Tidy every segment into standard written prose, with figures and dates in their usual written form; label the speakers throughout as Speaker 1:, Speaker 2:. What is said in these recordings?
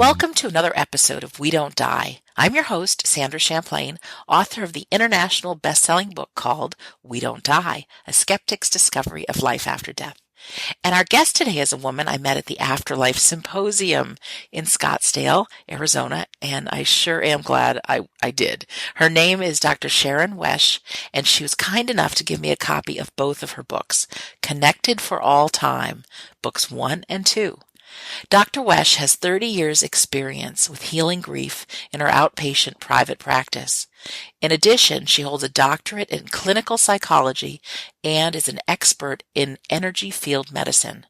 Speaker 1: Welcome to another episode of We Don't Die. I'm your host, Sandra Champlain, author of the international best-selling book called We Don't Die, A Skeptic's Discovery of Life After Death. And our guest today is a woman I met at the Afterlife Symposium in Scottsdale, Arizona, and I sure am glad I did. Her name is Dr. Sharon Wesch, and she was kind enough to give me a copy of both of her books, Connected for All Time, Books 1 and 2. Dr. Wesch has 30 years' experience with healing grief in her outpatient private practice. In addition, she holds a doctorate in clinical psychology and is an expert in energy field medicine.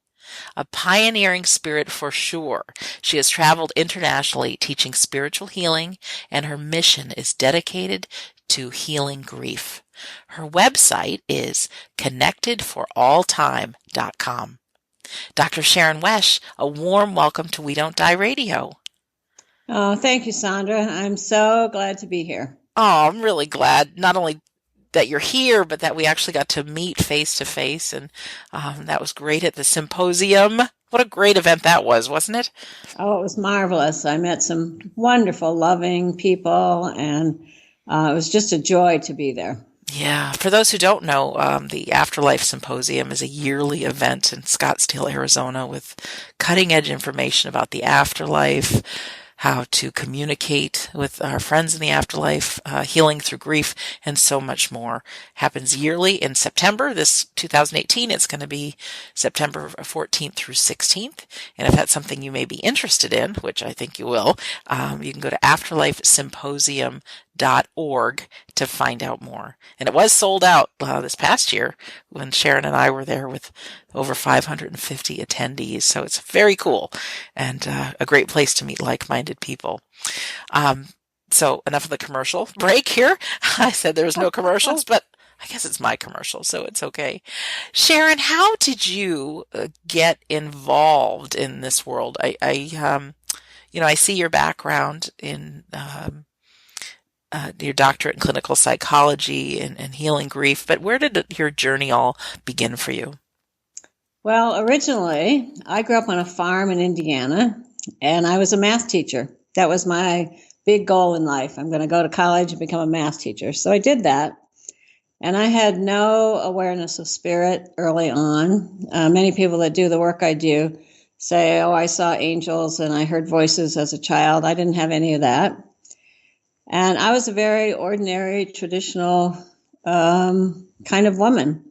Speaker 1: A pioneering spirit for sure, she has traveled internationally teaching spiritual healing, and her mission is dedicated to healing grief. Her website is connectedforalltime.com. Dr. Sharon Wesch, a warm welcome to We Don't Die Radio.
Speaker 2: Oh, thank you, Sandra. I'm so glad to be here.
Speaker 1: Oh, I'm really glad not only that you're here, but that we actually got to meet face to face, and that was great at the symposium. What a great event that was, wasn't it?
Speaker 2: Oh, it was marvelous. I met some wonderful, loving people, and it was just a joy to be there.
Speaker 1: Yeah. For those who don't know, the Afterlife Symposium is a yearly event in Scottsdale, Arizona, with cutting-edge information about the afterlife, how to communicate with our friends in the afterlife, healing through grief, and so much more. Happens yearly in September. This 2018, it's going to be September 14th through 16th. And if that's something you may be interested in, which I think you will, you can go to afterlifesymposium.org to find out more. And it was sold out this past year when Sharon and I were there with over 550 attendees. So it's very cool and a great place to meet like-minded people. So enough of the commercial break here. I said there was no commercials, but I guess it's my commercial, so it's okay. Sharon, how did you get involved in this world? I see your background in your doctorate in clinical psychology and healing grief, but where did your journey all begin for you?
Speaker 2: Well, originally, I grew up on a farm in Indiana, and I was a math teacher. That was my big goal in life. I'm going to go to college and become a math teacher. So I did that, and I had no awareness of spirit early on. Many people that do the work I do say, oh, I saw angels and I heard voices as a child. I didn't have any of that. And I was a very ordinary, traditional kind of woman.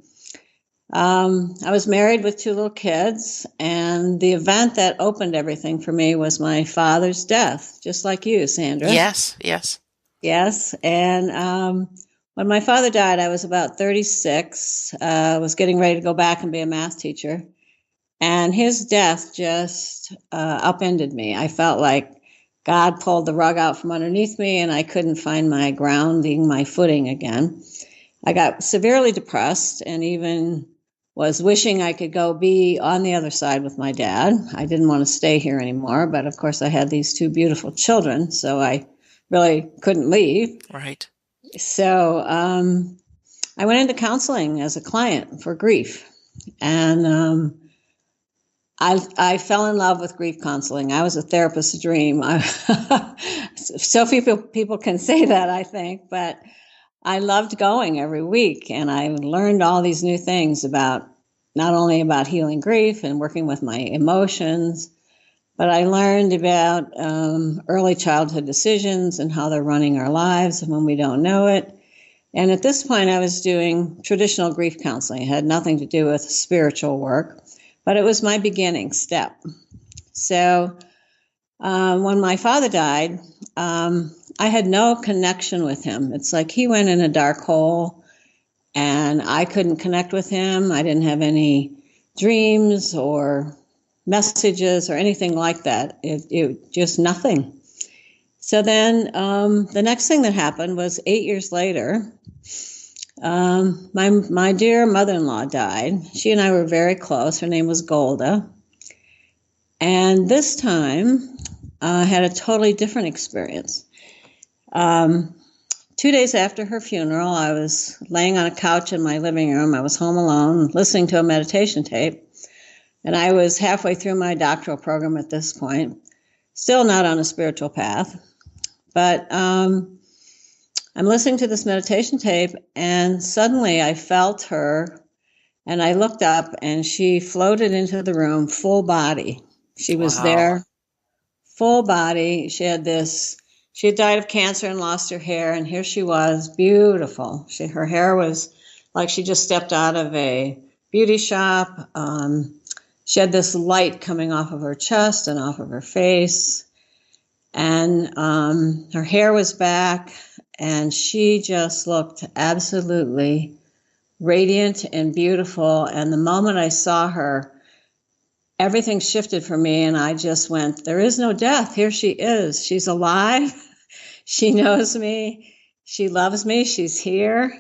Speaker 2: I was married with 2 little kids, and the event that opened everything for me was my father's death, just like you, Sandra.
Speaker 1: Yes.
Speaker 2: Yes, and when my father died, I was about 36, was getting ready to go back and be a math teacher, and his death just upended me. I felt like God pulled the rug out from underneath me, and I couldn't find my grounding, my footing again. I got severely depressed and even was wishing I could go be on the other side with my dad. I didn't want to stay here anymore, but of course I had these 2 beautiful children, so I really couldn't leave.
Speaker 1: Right.
Speaker 2: So I went into counseling as a client for grief, and I fell in love with grief counseling. I was a therapist's dream. So few people can say that, I think, but I loved going every week, and I learned all these new things about not only about healing grief and working with my emotions, but I learned about early childhood decisions and how they're running our lives when we don't know it. And at this point, I was doing traditional grief counseling. It had nothing to do with spiritual work, but it was my beginning step. So when my father died, I had no connection with him. It's like he went in a dark hole, and I couldn't connect with him. I didn't have any dreams or messages or anything like that. It just nothing. So then the next thing that happened was 8 years later, my dear mother-in-law died. She and I were very close. Her name was Golda. And this time, I had a totally different experience. 2 days after her funeral, I was laying on a couch in my living room. I was home alone, listening to a meditation tape. And I was halfway through my doctoral program at this point. still not on a spiritual path. But I'm listening to this meditation tape, and suddenly I felt her, and I looked up, and she floated into the room, full body. She was there, full body. She had died of cancer and lost her hair, and here she was, beautiful. Her hair was like she just stepped out of a beauty shop. She had this light coming off of her chest and off of her face. And her hair was back, and she just looked absolutely radiant and beautiful. And the moment I saw her, everything shifted for me, and I just went, there is no death. Here she is. She's alive. She knows me. She loves me. She's here.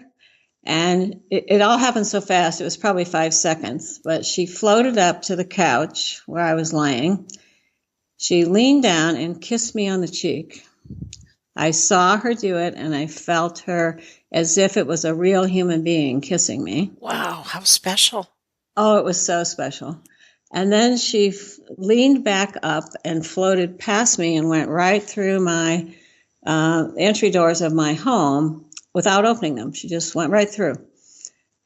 Speaker 2: And it all happened so fast. It was probably 5 seconds. But she floated up to the couch where I was lying. She leaned down and kissed me on the cheek. I saw her do it, and I felt her as if it was a real human being kissing me.
Speaker 1: Wow, how special.
Speaker 2: Oh, it was so special. And then she leaned back up and floated past me and went right through my entry doors of my home without opening them. She just went right through.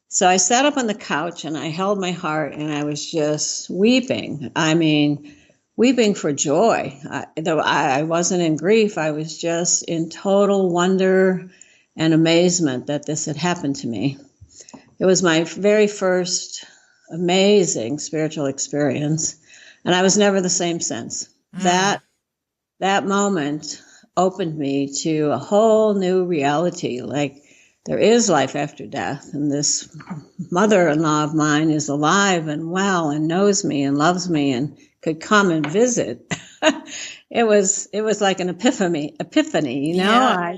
Speaker 2: So I sat up on the couch, and I held my heart, and I was just weeping. I mean, weeping for joy. Though I wasn't in grief, I was just in total wonder and amazement that this had happened to me. It was my very first amazing spiritual experience, and I was never the same since. That moment opened me to a whole new reality, like there is life after death, and this mother-in-law of mine is alive and well and knows me and loves me and could come and visit. It was like an epiphany, you know?
Speaker 1: Yeah.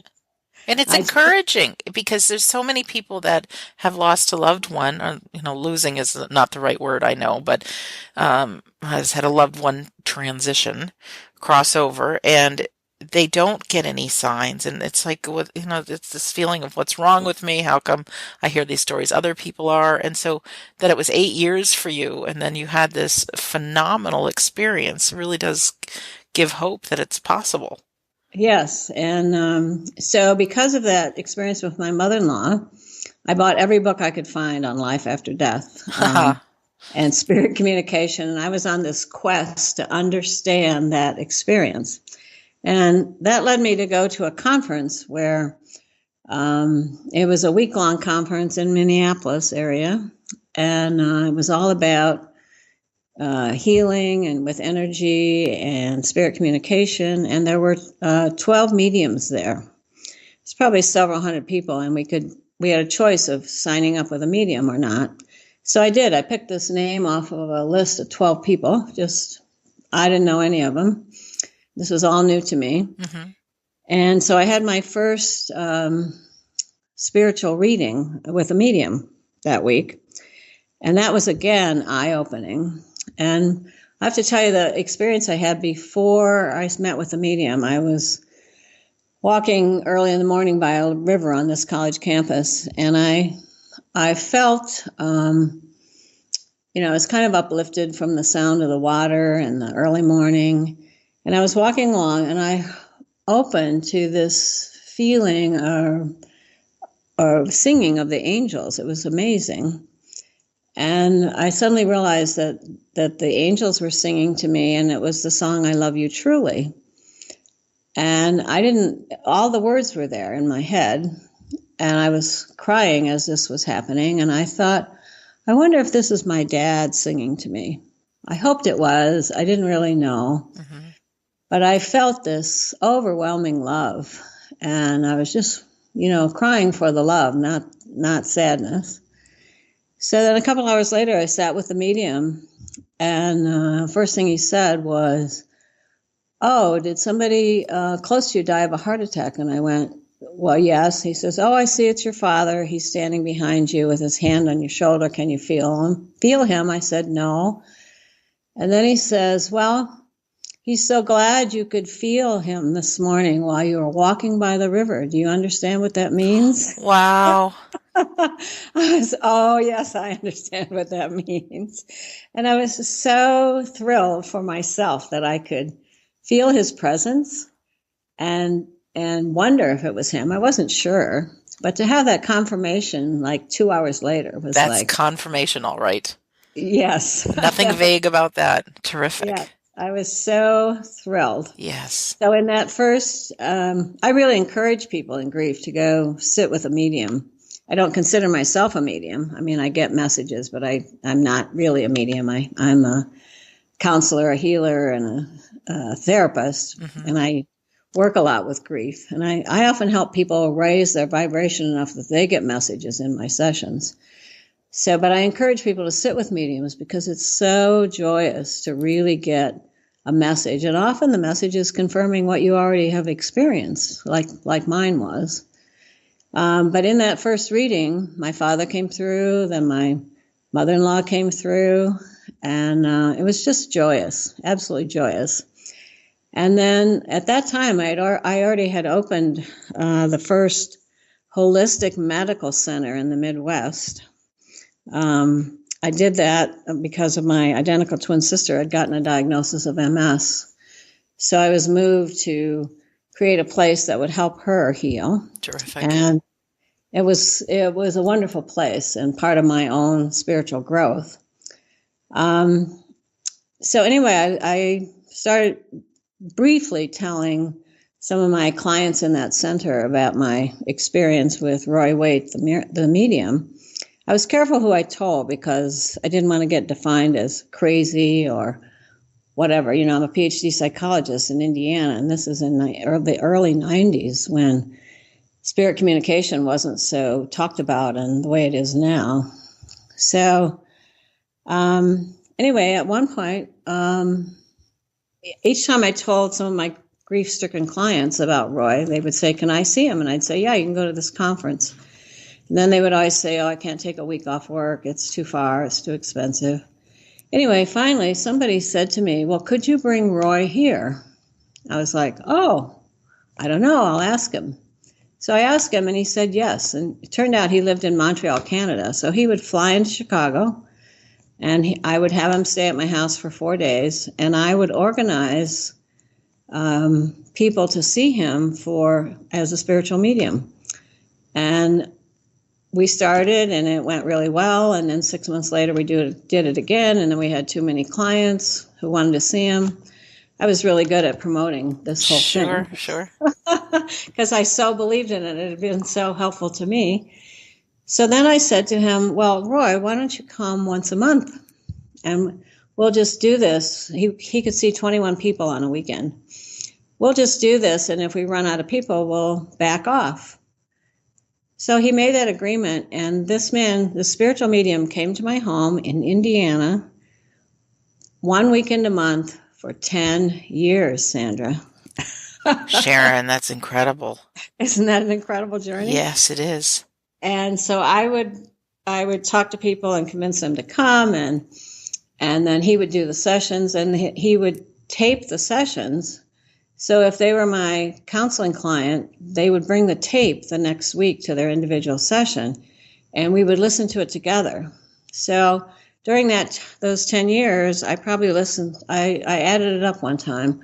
Speaker 1: And it's encouraging because there's so many people that have lost a loved one, or, losing is not the right word, I know, but has had a loved one transition, crossover, and they don't get any signs. And it's like, it's this feeling of what's wrong with me? How come I hear these stories other people are? And so that it was 8 years for you, and then you had this phenomenal experience, really does give hope that it's possible.
Speaker 2: Yes. And so because of that experience with my mother-in-law, I bought every book I could find on life after death and spirit communication. And I was on this quest to understand that experience. And that led me to go to a conference where it was a week-long conference in Minneapolis area. And it was all about healing and with energy and spirit communication. And there were 12 mediums there. It's probably several hundred people, and we had a choice of signing up with a medium or not. So I did. I picked this name off of a list of 12 people. I didn't know any of them. This was all new to me. Mm-hmm. And so I had my first spiritual reading with a medium that week. And that was, again, eye-opening. And I have to tell you the experience I had before I met with the medium. I was walking early in the morning by a river on this college campus, and I felt, it's kind of uplifted from the sound of the water and the early morning. And I was walking along, and I opened to this feeling or singing of the angels. It was amazing. And I suddenly realized that the angels were singing to me, and it was the song, I Love You Truly. And all the words were there in my head, and I was crying as this was happening. And I thought, I wonder if this is my dad singing to me. I hoped it was. I didn't really know. Mm-hmm. But I felt this overwhelming love, and I was just, crying for the love, not sadness. So then a couple hours later, I sat with the medium, and first thing he said was, "Oh, did somebody close to you die of a heart attack?" And I went, "Well, yes." He says, "Oh, I see it's your father. He's standing behind you with his hand on your shoulder. Can you feel him?" "Feel him?" I said, "No." And then he says, "Well, he's so glad you could feel him this morning while you were walking by the river. Do you understand what that means?"
Speaker 1: Wow.
Speaker 2: Oh, yes, I understand what that means. And I was so thrilled for myself that I could feel his presence and wonder if it was him. I wasn't sure, but to have that confirmation like 2 hours later was
Speaker 1: That's
Speaker 2: like,
Speaker 1: confirmation, all right.
Speaker 2: yes.
Speaker 1: Nothing vague about that.
Speaker 2: Yeah,
Speaker 1: Terrific.
Speaker 2: I was so thrilled.
Speaker 1: Yes.
Speaker 2: So in that first, I really encourage people in grief to go sit with a medium. I don't consider myself a medium. I mean, I get messages, but I'm not really a medium. I'm a counselor, a healer, and a therapist,
Speaker 1: Mm-hmm.
Speaker 2: and I work a lot with grief. And I often help people raise their vibration enough that they get messages in my sessions. So, but I encourage people to sit with mediums because it's so joyous to really get a message. And often the message is confirming what you already have experienced, like mine was. But in that first reading, my father came through, then my mother-in-law came through, and it was just joyous, absolutely joyous. And then at that time, I already had opened the first holistic medical center in the Midwest. I did that because of my identical twin sister had gotten a diagnosis of MS. So I was moved to create a place that would help her heal.
Speaker 1: Terrific.
Speaker 2: And it was a wonderful place and part of my own spiritual growth. So anyway, I started briefly telling some of my clients in that center about my experience with Roy Waite, the medium. I was careful who I told because I didn't want to get defined as crazy or whatever. You know, I'm a PhD psychologist in Indiana, and this is in the early 90s when spirit communication wasn't so talked about and the way it is now. So anyway, at one point, each time I told some of my grief-stricken clients about Roy, they would say, "Can I see him?" And I'd say, "Yeah, you can go to this conference." And then they would always say, "Oh, I can't take a week off work. It's too far. It's too expensive." Anyway, finally, somebody said to me, "Well, could you bring Roy here?" I was like, "Oh, I don't know. I'll ask him." So I asked him, and he said yes. And it turned out he lived in Montreal, Canada. So he would fly into Chicago, and I would have him stay at my house for 4 days, and I would organize people to see him as a spiritual medium. And we started, and it went really well. And then 6 months later, we did it again. And then we had too many clients who wanted to see him. I was really good at promoting this whole thing.
Speaker 1: Sure.
Speaker 2: Because I so believed in it. It had been so helpful to me. So then I said to him, "Well, Roy, why don't you come once a month? And we'll just do this." He could see 21 people on a weekend. "We'll just do this. And if we run out of people, we'll back off." So he made that agreement, and this man, the spiritual medium, came to my home in Indiana 1 weekend a month for 10 years, Sandra.
Speaker 1: Sharon, that's incredible.
Speaker 2: Isn't that an incredible journey?
Speaker 1: Yes, it is.
Speaker 2: And so I would talk to people and convince them to come, and then he would do the sessions, and he would tape the sessions. So if they were my counseling client, they would bring the tape the next week to their individual session, and we would listen to it together. So during those 10 years, I probably listened. I added it up one time.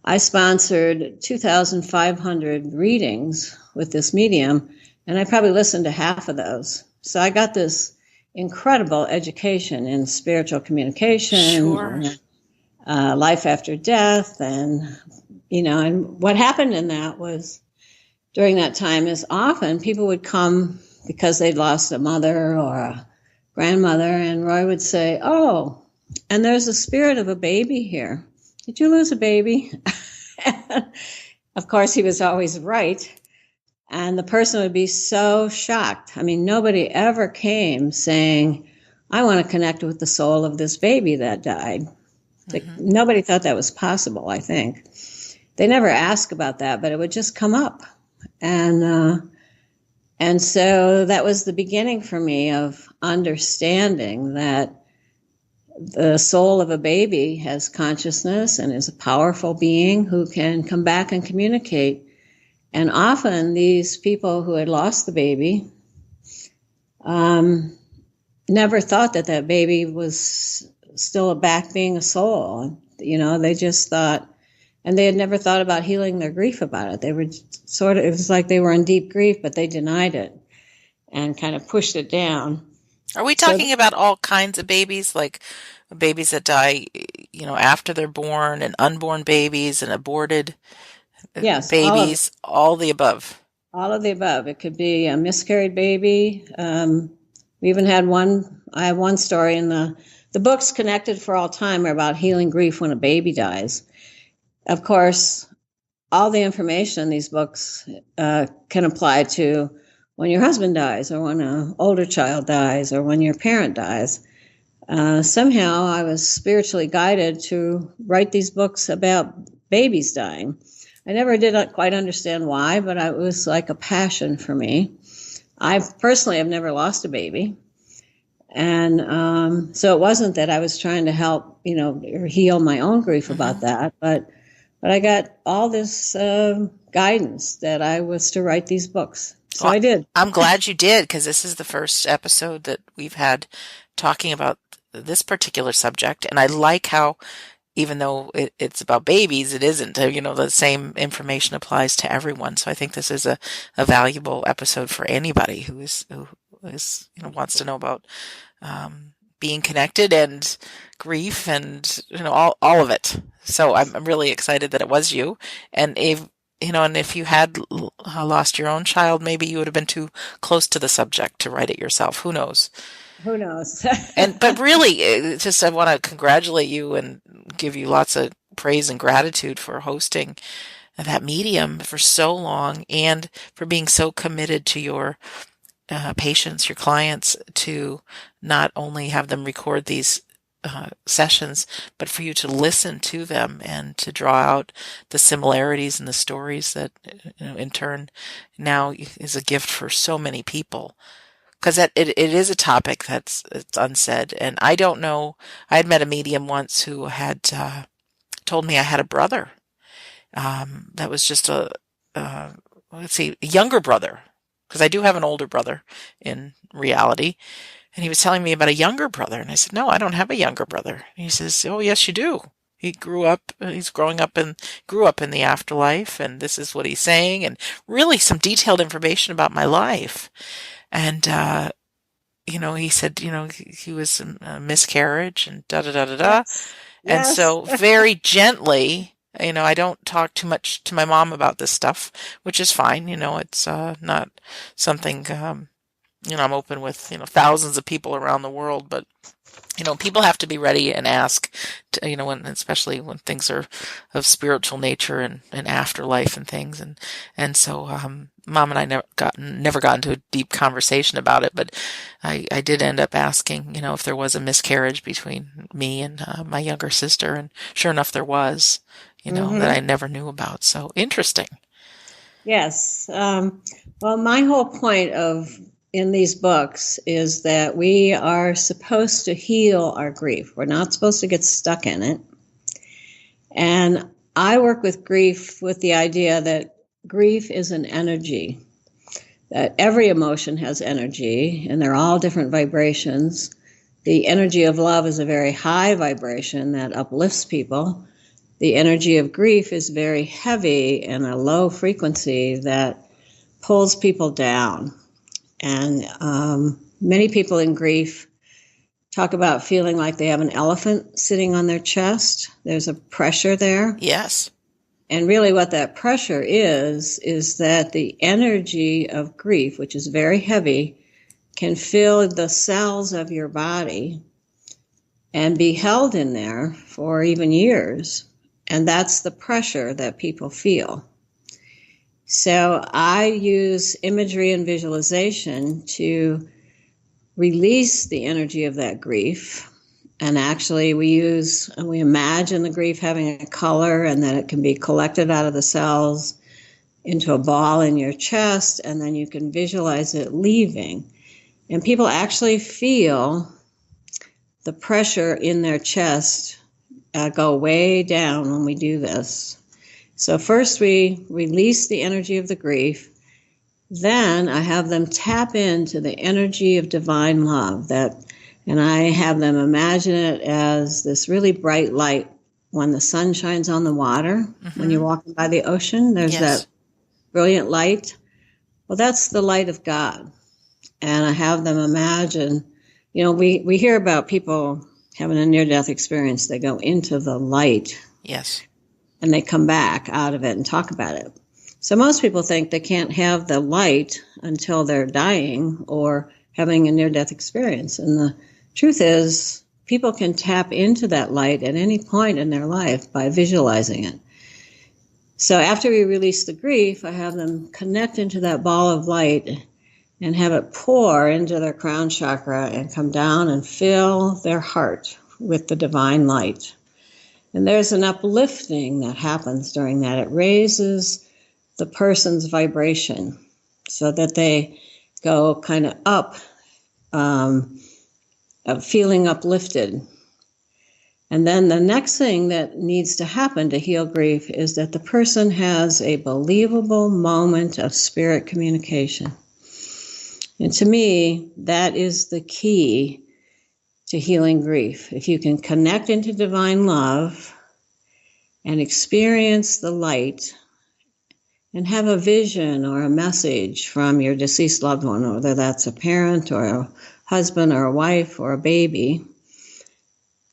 Speaker 2: I sponsored 2,500 readings with this medium, and I probably listened to half of those. So I got this incredible education in spiritual communication,
Speaker 1: Sure.
Speaker 2: Life after death, and what happened in that was during that time is often people would come because they'd lost a mother or a grandmother, and Roy would say, "Oh, and there's a spirit of a baby here. Did you lose a baby?" Of course, he was always right. And the person would be so shocked. I mean, nobody ever came saying, "I want to connect with the soul of this baby that died." Mm-hmm. Nobody thought that was possible, I think. They never asked about that, but it would just come up. And so that was the beginning for me of understanding that the soul of a baby has consciousness and is a powerful being who can come back and communicate. And often these people who had lost the baby never thought that baby was still back being a soul. They just thought And they had never thought about healing their grief about it. They were it was like they were in deep grief, but they denied it and kind of pushed it down.
Speaker 1: Are we talking about all kinds of babies, like babies that die, after they're born, and unborn babies and aborted
Speaker 2: Yes,
Speaker 1: babies, all the above?
Speaker 2: All of the above. It could be a miscarried baby. We even had I have one story in the books Connected for All Time are about healing grief when a baby dies. Of course, all the information in these books can apply to when your husband dies, or when an older child dies, or when your parent dies. Somehow I was spiritually guided to write these books about babies dying. I never did quite understand why, but it was like a passion for me. I personally have never lost a baby. And so it wasn't that I was trying to help, or heal my own grief about that, but I got all this guidance that I was to write these books. So I did.
Speaker 1: I'm glad you did, because this is the first episode that we've had talking about this particular subject. And I like how, even though it's about babies, it isn't. The same information applies to everyone. So I think this is a valuable episode for anybody who wants to know about being connected and grief and all of it. So I'm really excited that it was you. And if you had lost your own child, maybe you would have been too close to the subject to write it yourself. Who knows?
Speaker 2: Who knows?
Speaker 1: But really, I want to congratulate you and give you lots of praise and gratitude for hosting that medium for so long, and for being so committed to your patients, your clients, to not only have them record these sessions, but for you to listen to them and to draw out the similarities and the stories that, in turn, now is a gift for so many people. Because it is a topic it's unsaid. And I don't know, I had met a medium once who had told me I had a brother that was just a younger brother, because I do have an older brother in reality. And he was telling me about a younger brother. And I said, no, I don't have a younger brother. And he says, oh, yes, you do. He's grew up in the afterlife, and this is what he's saying, and really some detailed information about my life. And, he said, he was a miscarriage and da-da-da-da-da.
Speaker 2: Yes.
Speaker 1: And so very gently, I don't talk too much to my mom about this stuff, which is fine. It's not something, I'm open with, thousands of people around the world, but people have to be ready and ask, especially when things are of spiritual nature and afterlife and things. And so, Mom and I never got into a deep conversation about it, but I did end up asking, if there was a miscarriage between me and my younger sister. And sure enough, there was, that I never knew about. So interesting.
Speaker 2: Yes. Well, my whole point in these books is that we are supposed to heal our grief. We're not supposed to get stuck in it. And I work with grief with the idea that grief is an energy, that every emotion has energy, and they're all different vibrations. The energy of love is a very high vibration that uplifts people. The energy of grief is very heavy and a low frequency that pulls people down. And many people in grief talk about feeling like they have an elephant sitting on their chest. There's a pressure there.
Speaker 1: Yes.
Speaker 2: And really what that pressure is that the energy of grief, which is very heavy, can fill the cells of your body and be held in there for even years. And that's the pressure that people feel. So I use imagery and visualization to release the energy of that grief. And actually we imagine the grief having a color, and that it can be collected out of the cells into a ball in your chest, and then you can visualize it leaving. And people actually feel the pressure in their chest go way down when we do this. So first we release the energy of the grief. Then I have them tap into the energy of divine love, and I have them imagine it as this really bright light when the sun shines on the water, when you're walking by the ocean, there's
Speaker 1: Yes.
Speaker 2: that brilliant light. Well, that's the light of God. And I have them imagine, we hear about people having a near-death experience. They go into the light.
Speaker 1: Yes.
Speaker 2: And they come back out of it and talk about it. So most people think they can't have the light until they're dying or having a near-death experience. And the truth is, people can tap into that light at any point in their life by visualizing it. So after we release the grief, I have them connect into that ball of light and have it pour into their crown chakra and come down and fill their heart with the divine light. And there's an uplifting that happens during that. It raises the person's vibration so that they go kind of up, feeling uplifted. And then the next thing that needs to happen to heal grief is that the person has a believable moment of spirit communication. And to me, that is the key to healing grief. If you can connect into divine love and experience the light and have a vision or a message from your deceased loved one, whether that's a parent or a husband or a wife or a baby,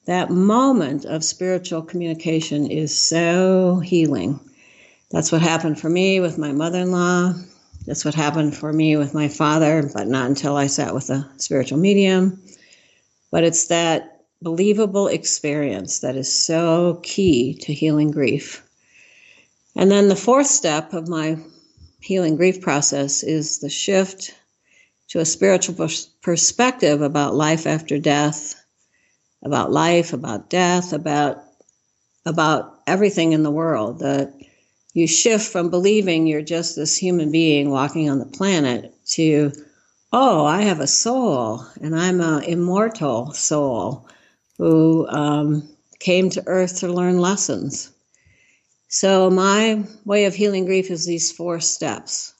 Speaker 2: that moment of spiritual communication is so healing. That's what happened for me with my mother-in-law. That's what happened for me with my father, but not until I sat with a spiritual medium. But it's that believable experience that is so key to healing grief. And then the fourth step of my healing grief process is the shift to a spiritual perspective about life after death, about life, about death, about everything in the world. That you shift from believing you're just this human being walking on the planet to, oh, I have a soul, and I'm an immortal soul who came to Earth to learn lessons. So my way of healing grief is these 4 steps.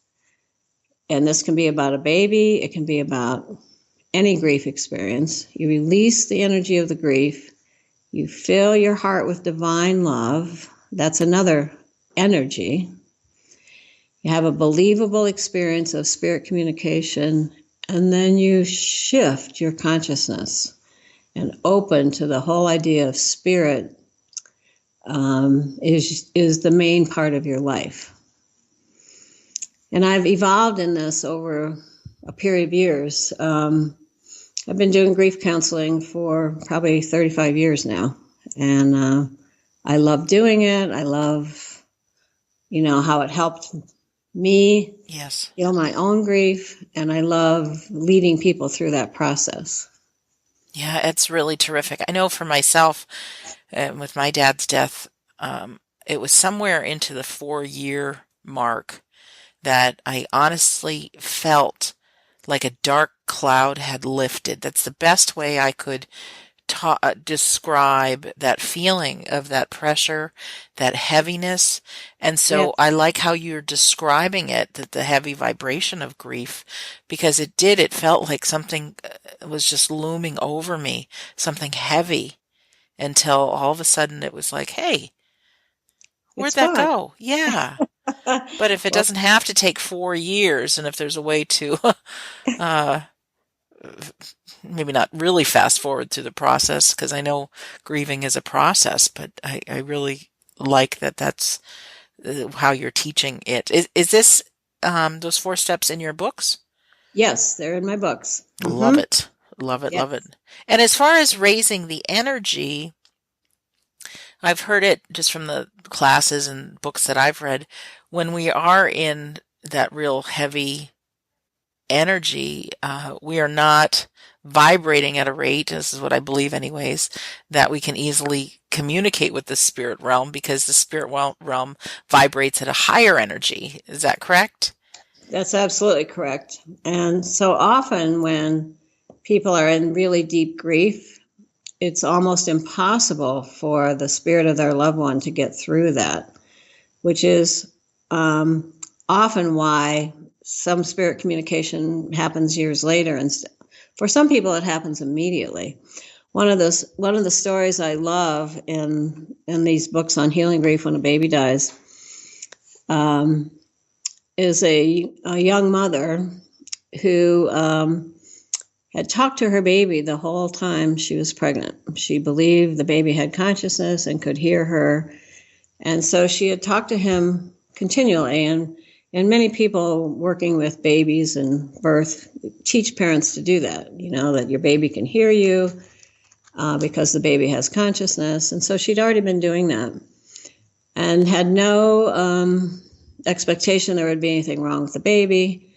Speaker 2: And this can be about a baby. It can be about any grief experience. You release the energy of the grief. You fill your heart with divine love. That's another energy. You have a believable experience of spirit communication, and then you shift your consciousness and open to the whole idea of spirit is the main part of your life. And I've evolved in this over a period of years. I've been doing grief counseling for probably 35 years now, and I love doing it. I love, how it helped me heal my own grief, and I love leading people through that process.
Speaker 1: Yeah, it's really terrific. I know for myself, with my dad's death, it was somewhere into the 4-year mark that I honestly felt like a dark cloud had lifted. That's the best way I could describe that feeling of that pressure, that heaviness. And so I like how you're describing it, that the heavy vibration of grief, because it felt like something was just looming over me, something heavy, until all of a sudden it was like, hey, where'd that go? Yeah. But if it doesn't have to take 4 years, and if there's a way to maybe not really fast forward through the process, because I know grieving is a process, but I really like that that's how you're teaching it. Is this those 4 steps in your books?
Speaker 2: Yes, they're in my books.
Speaker 1: Love it. Love it. Yes. Love it. And as far as raising the energy, I've heard it just from the classes and books that I've read, when we are in that real heavy energy, we are not vibrating at a rate, this is what I believe anyways, that we can easily communicate with the spirit realm, because the spirit realm vibrates at a higher energy. Is that correct?
Speaker 2: That's absolutely correct. And so often when people are in really deep grief, it's almost impossible for the spirit of their loved one to get through that, which is often why some spirit communication happens years later. And for some people, it happens immediately. one of the stories I love in these books on healing grief when a baby dies is a young mother who had talked to her baby the whole time she was pregnant. She believed the baby had consciousness and could hear her. And so she had talked to him continually. And many people working with babies and birth teach parents to do that, that your baby can hear you because the baby has consciousness. And so she'd already been doing that and had no expectation there would be anything wrong with the baby.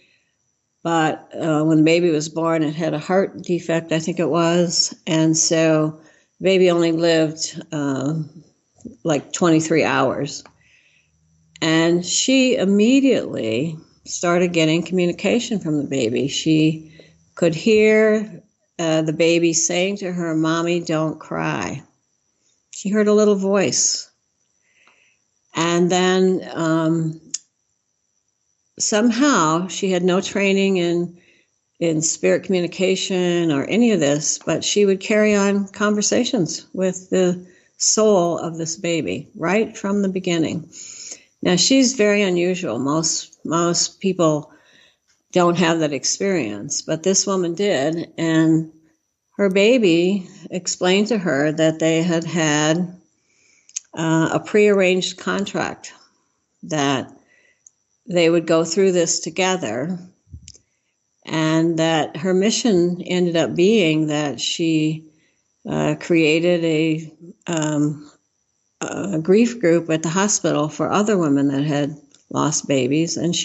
Speaker 2: But when the baby was born, it had a heart defect, I think it was. And so the baby only lived like 23 hours. And she immediately started getting communication from the baby. She could hear the baby saying to her, "Mommy, don't cry." She heard a little voice. And then somehow she had no training in spirit communication or any of this, but she would carry on conversations with the soul of this baby right from the beginning. Now, she's very unusual. Most people don't have that experience, but this woman did, and her baby explained to her that they had a prearranged contract that they would go through this together, and that her mission ended up being that she created a grief group at the hospital for other women that had lost babies, and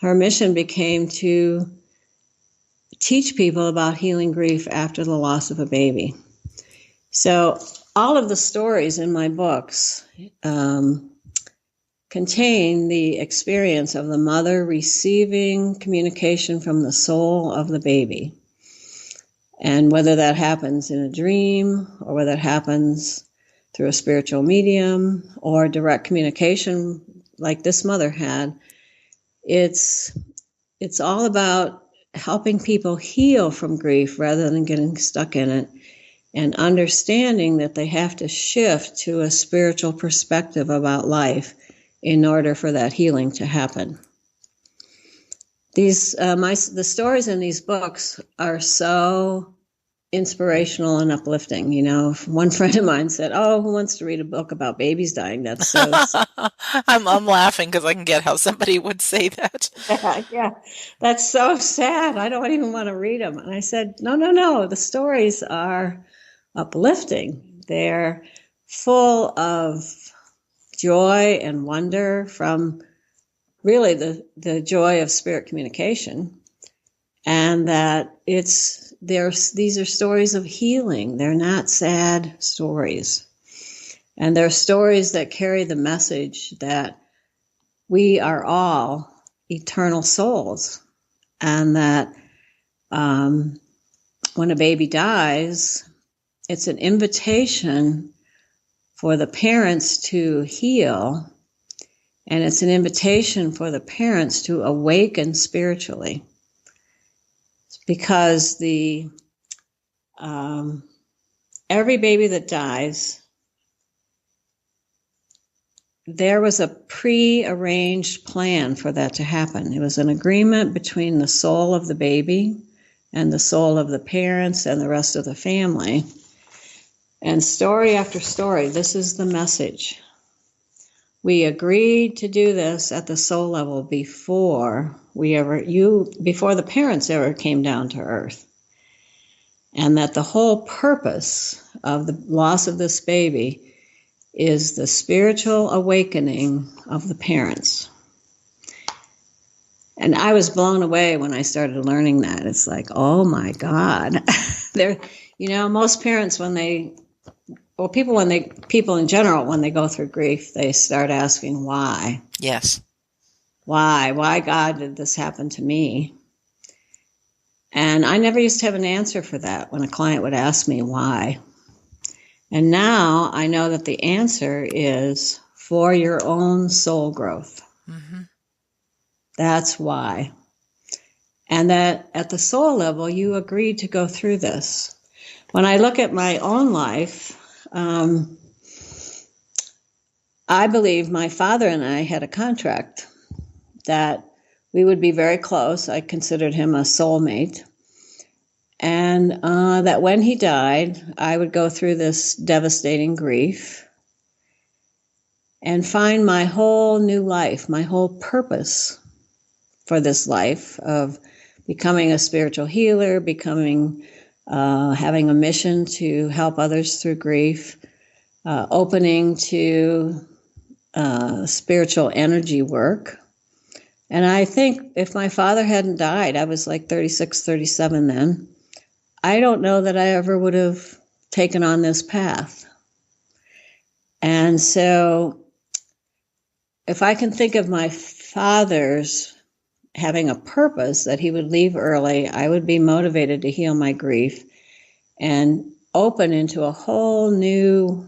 Speaker 2: her mission became to teach people about healing grief after the loss of a baby. So all of the stories in my books contain the experience of the mother receiving communication from the soul of the baby. And whether that happens in a dream or whether it happens through a spiritual medium or direct communication like this mother had, it's all about helping people heal from grief rather than getting stuck in it, and understanding that they have to shift to a spiritual perspective about life in order for that healing to happen. The stories in these books are so inspirational and uplifting. One friend of mine said, "Oh, who wants to read a book about babies dying? That's so."
Speaker 1: I'm laughing because I can get how somebody would say that.
Speaker 2: Yeah, that's so sad. I don't even want to read them. And I said, no. The stories are uplifting. They're full of joy and wonder from really the joy of spirit communication, and that these are stories of healing. They're not sad stories, and they're stories that carry the message that we are all eternal souls, and that when a baby dies, it's an invitation for the parents to heal, and it's an invitation for the parents to awaken spiritually, because every baby that dies, there was a pre-arranged plan for that to happen. It was an agreement between the soul of the baby and the soul of the parents and the rest of the family. And story after story, this is the message. We agreed to do this at the soul level before the parents ever came down to earth. And that the whole purpose of the loss of this baby is the spiritual awakening of the parents. And I was blown away when I started learning that. It's like, oh my God. Most parents people in general, when they go through grief, they start asking why.
Speaker 1: Yes.
Speaker 2: Why God did this happen to me? And I never used to have an answer for that when a client would ask me why. And now I know that the answer is for your own soul growth. Mm-hmm. That's why. And that at the soul level, you agreed to go through this. When I look at my own life, I believe my father and I had a contract that we would be very close. I considered him a soulmate. And that when he died, I would go through this devastating grief and find my whole new life, my whole purpose for this life of becoming a spiritual healer, having a mission to help others through grief, opening to spiritual energy work. And I think if my father hadn't died, I was like 36, 37 then, I don't know that I ever would have taken on this path. And so if I can think of my father's having a purpose that he would leave early, I would be motivated to heal my grief and open into a whole new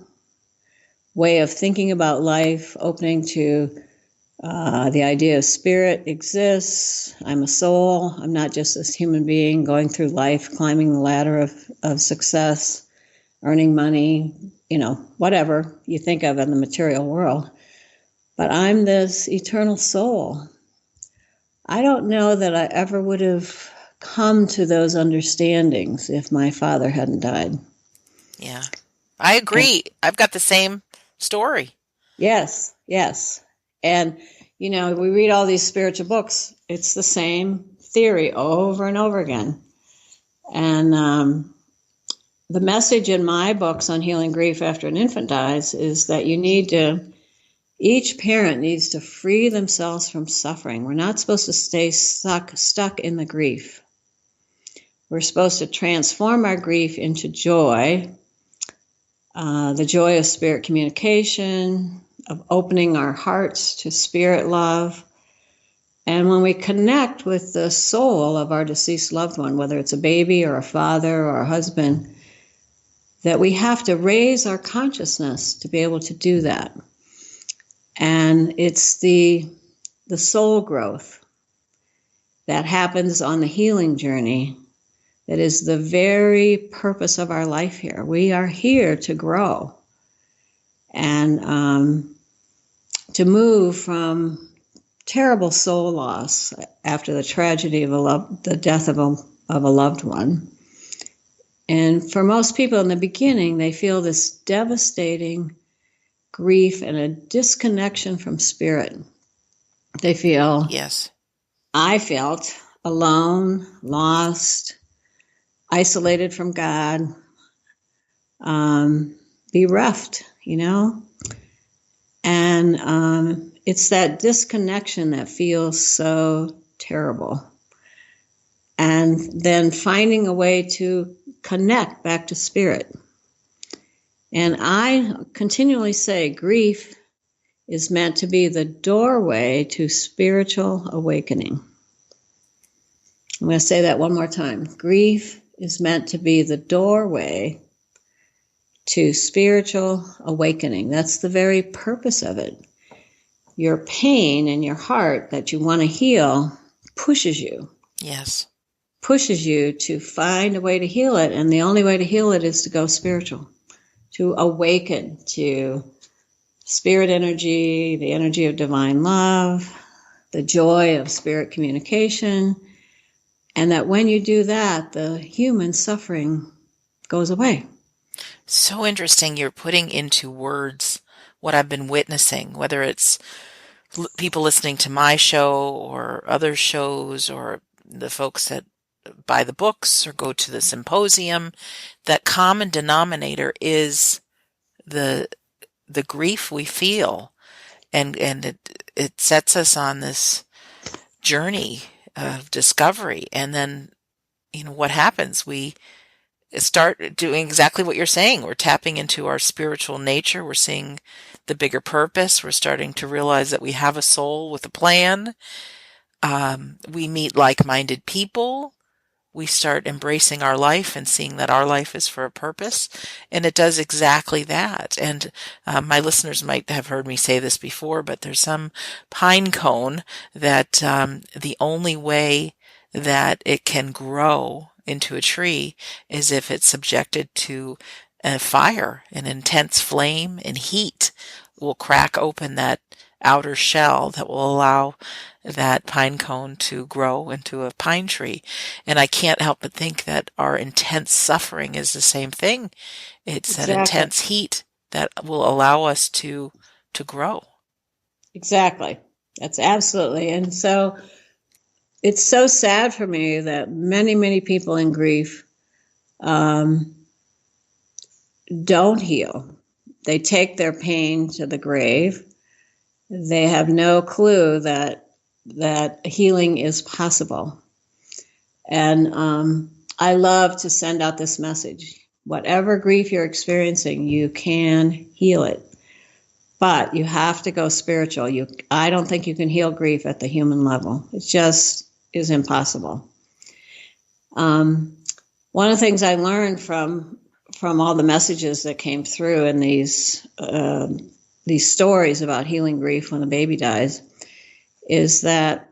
Speaker 2: way of thinking about life, opening to the idea of spirit exists. I'm a soul. I'm not just this human being going through life, climbing the ladder of success, earning money, whatever you think of in the material world. But I'm this eternal soul. I don't know that I ever would have come to those understandings if my father hadn't died.
Speaker 1: Yeah, I agree. I've got the same story.
Speaker 2: Yes. And, we read all these spiritual books. It's the same theory over and over again. And the message in my books on healing grief after an infant dies is that each parent needs to free themselves from suffering. We're not supposed to stay stuck in the grief. We're supposed to transform our grief into joy, the joy of spirit communication, of opening our hearts to spirit love. And when we connect with the soul of our deceased loved one, whether it's a baby or a father or a husband, that we have to raise our consciousness to be able to do that. And it's the soul growth that happens on the healing journey that is the very purpose of our life here. We are here to grow and to move from terrible soul loss after the tragedy of the death of a loved one. And for most people in the beginning, they feel this devastating grief and a disconnection from spirit. They feel,
Speaker 1: yes, I
Speaker 2: felt alone, lost, isolated from God, bereft, And it's that disconnection that feels so terrible. And then finding a way to connect back to spirit. And I continually say grief is meant to be the doorway to spiritual awakening. I'm going to say that one more time. Grief is meant to be the doorway to spiritual awakening. That's the very purpose of it. Your pain in your heart that you want to heal pushes you.
Speaker 1: Yes.
Speaker 2: Pushes you to find a way to heal it. And the only way to heal it is to go spiritual, to awaken to spirit energy, the energy of divine love, the joy of spirit communication. And that when you do that, the human suffering goes away.
Speaker 1: So interesting. You're putting into words what I've been witnessing, whether it's people listening to my show or other shows or the folks that buy the books or go to the symposium. That common denominator is the grief we feel, and it sets us on this journey of discovery. And then, what happens? We start doing exactly what you're saying. We're tapping into our spiritual nature. We're seeing the bigger purpose. We're starting to realize that we have a soul with a plan. We meet like-minded people. We start embracing our life and seeing that our life is for a purpose. And it does exactly that. And my listeners might have heard me say this before, but there's some pine cone that the only way that it can grow into a tree is if it's subjected to a fire, an intense flame and heat will crack open that outer shell that will allow that pine cone to grow into a pine tree. And I can't help but think that our intense suffering is the same thing. It's that
Speaker 2: Exactly.
Speaker 1: intense heat that will allow us to grow.
Speaker 2: Exactly. That's absolutely. And so it's so sad for me that many, many people in grief don't heal. They take their pain to the grave. They have no clue that healing is possible. And I love to send out this message. Whatever grief you're experiencing, you can heal it. But you have to go spiritual. I don't think you can heal grief at the human level. It just is impossible. One of the things I learned from all the messages that came through in these stories about healing grief when a baby dies is that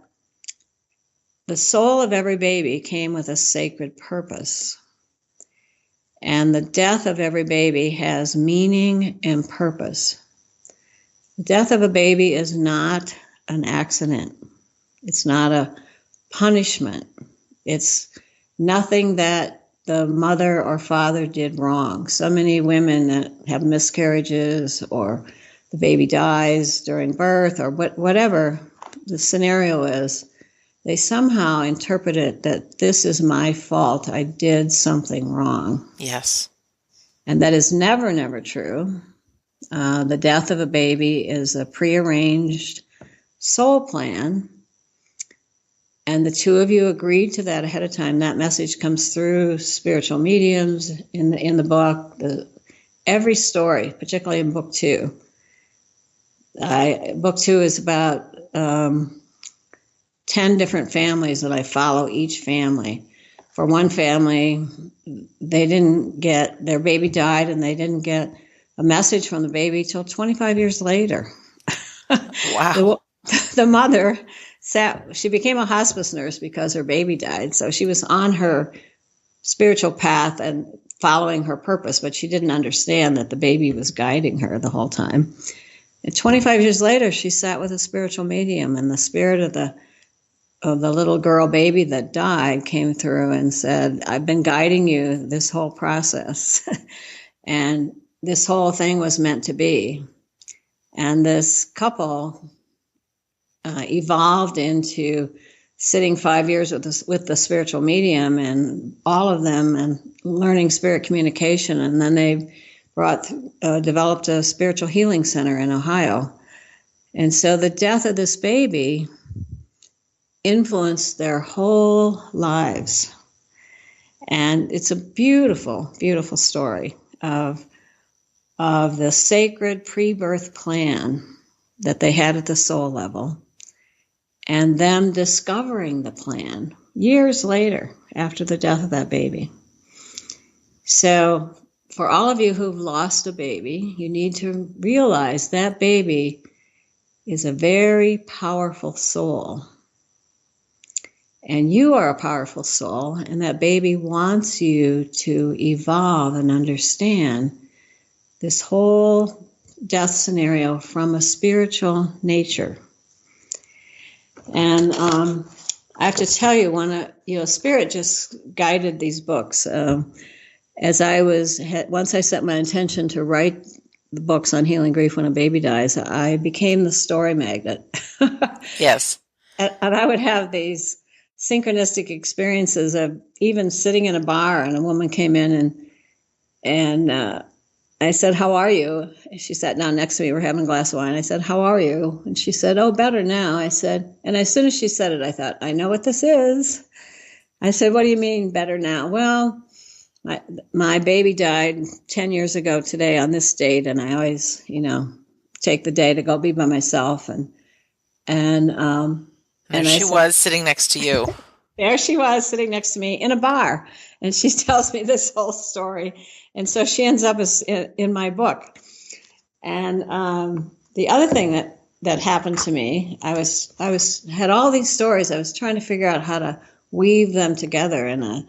Speaker 2: the soul of every baby came with a sacred purpose. And the death of every baby has meaning and purpose. The death of a baby is not an accident. It's not a punishment. It's nothing that the mother or father did wrong. So many women that have miscarriages or the baby dies during birth or whatever the scenario is, they somehow interpret it that this is my fault. I did something wrong.
Speaker 1: Yes.
Speaker 2: And that is never, never true. The death of a baby is a prearranged soul plan. And the two of you agreed to that ahead of time. That message comes through spiritual mediums in the book. Every story, particularly in book 2. Book 2 is about 10 different families that I follow each family. For one family, they didn't get, their baby died and they didn't get a message from the baby till 25 years later.
Speaker 1: Wow.
Speaker 2: The mother she became a hospice nurse because her baby died. So she was on her spiritual path and following her purpose, but she didn't understand that the baby was guiding her the whole time. And 25 years later, she sat with a spiritual medium, and the spirit of the little girl baby that died came through and said, I've been guiding you this whole process. And this whole thing was meant to be. And this couple evolved into sitting 5 years with the spiritual medium and all of them and learning spirit communication. And then they developed a spiritual healing center in Ohio. And so the death of this baby influenced their whole lives. And it's a beautiful, beautiful story of the sacred pre-birth plan that they had at the soul level, and them discovering the plan years later after the death of that baby. So for all of you who've lost a baby, you need to realize that baby is a very powerful soul. And you are a powerful soul, and that baby wants you to evolve and understand this whole death scenario from a spiritual nature. And I have to tell you, Spirit just guided these books. As once I set my intention to write the books on healing grief when a baby dies, I became the story magnet.
Speaker 1: Yes.
Speaker 2: And I would have these synchronistic experiences of even sitting in a bar, and a woman came in and I said, how are you? She sat down next to me. We're having a glass of wine. I said, how are you? And she said, oh, better now. I said, and as soon as she said it, I thought, I know what this is. I said, what do you mean better now? Well, my baby died 10 years ago today on this date. And I always, take the day to go be by myself. And
Speaker 1: she was sitting next to you.
Speaker 2: There she was sitting next to me in a bar. And she tells me this whole story. And so she ends up in my book. And the other thing that happened to me, I had all these stories. I was trying to figure out how to weave them together in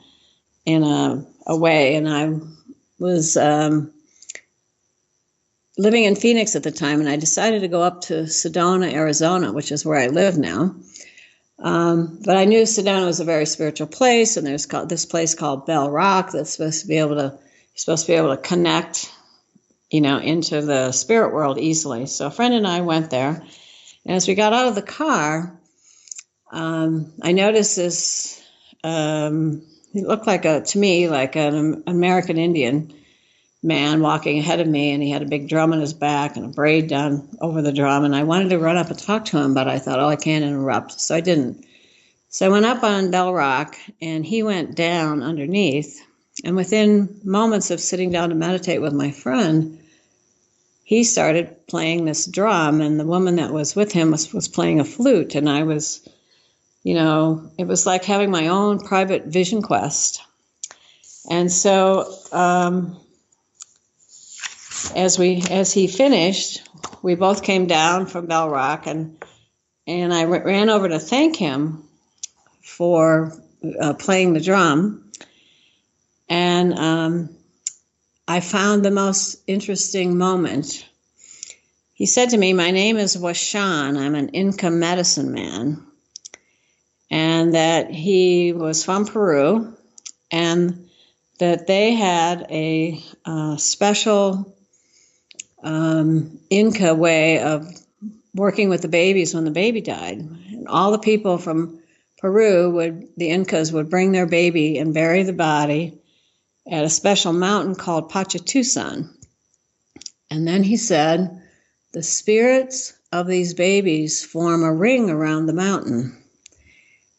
Speaker 2: in a way. And I was living in Phoenix at the time, and I decided to go up to Sedona, Arizona, which is where I live now. But I knew Sedona was a very spiritual place, and there's this place called Bell Rock that's supposed to be able to connect, into the spirit world easily. So a friend and I went there, and as we got out of the car, I noticed this. It looked to me like an American Indian man walking ahead of me, and he had a big drum on his back and a braid down over the drum. And I wanted to run up and talk to him, but I thought, I can't interrupt. So I didn't. So I went up on Bell Rock, and he went down underneath. And within moments of sitting down to meditate with my friend, he started playing this drum, and the woman that was with him was playing a flute. And I was, it was like having my own private vision quest. And so as he finished, we both came down from Bell Rock, and I ran over to thank him for playing the drum. And I found the most interesting moment. He said to me, "My name is Washan. I'm an Inca medicine man." And that he was from Peru, and that they had a special Inca way of working with the babies when the baby died. And all the people from Peru the Incas would bring their baby and bury the body at a special mountain called Pachatusan. And then he said, the spirits of these babies form a ring around the mountain.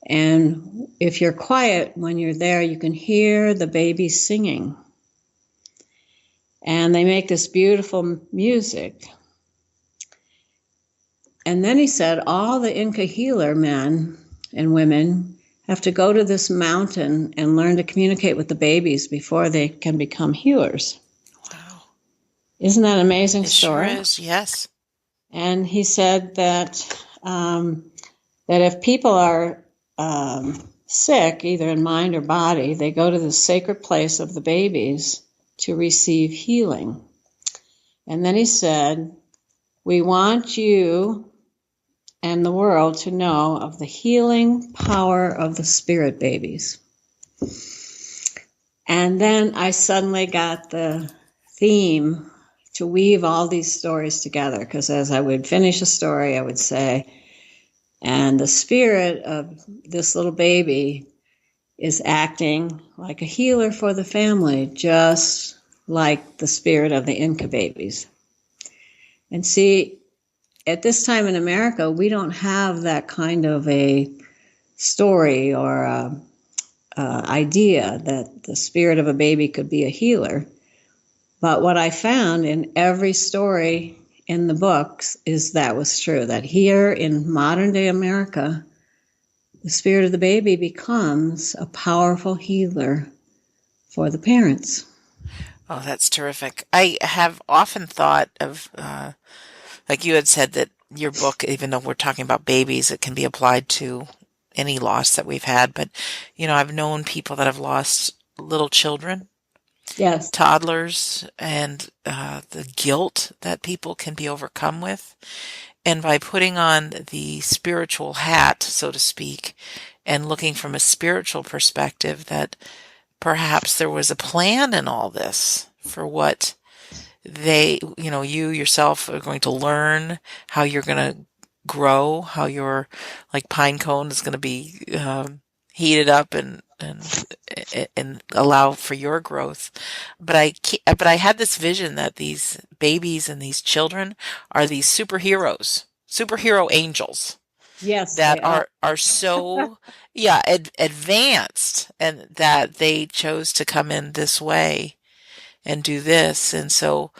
Speaker 2: And if you're quiet when you're there, you can hear the babies singing. And they make this beautiful music. And then he said, all the Inca healer men and women have to go to this mountain and learn to communicate with the babies before they can become healers.
Speaker 1: Wow.
Speaker 2: Isn't that an amazing story?
Speaker 1: It sure is, yes.
Speaker 2: And he said that if people are sick, either in mind or body, they go to the sacred place of the babies to receive healing. And then he said, we want you and the world to know of the healing power of the spirit babies. And then I suddenly got the theme to weave all these stories together, because as I would finish a story, I would say, and the spirit of this little baby is acting like a healer for the family, just like the spirit of the Inca babies. And see, at this time in America, we don't have that kind of a story or idea that the spirit of a baby could be a healer. But what I found in every story in the books is that was true, that here in modern day America, the spirit of the baby becomes a powerful healer for the parents.
Speaker 1: Oh, that's terrific. I have often thought of, like you had said, that your book, even though we're talking about babies, it can be applied to any loss that we've had. But, I've known people that have lost little children,
Speaker 2: yes,
Speaker 1: toddlers, and the guilt that people can be overcome with. And by putting on the spiritual hat, so to speak, and looking from a spiritual perspective, that perhaps there was a plan in all this for what you yourself are going to learn, how you're going to grow, how your like pine cone is going to be heated up and allow for your growth. But I had this vision that these babies and these children are these superheroes, superhero angels.
Speaker 2: Yes,
Speaker 1: that are so advanced, and that they chose to come in this way and do this. And so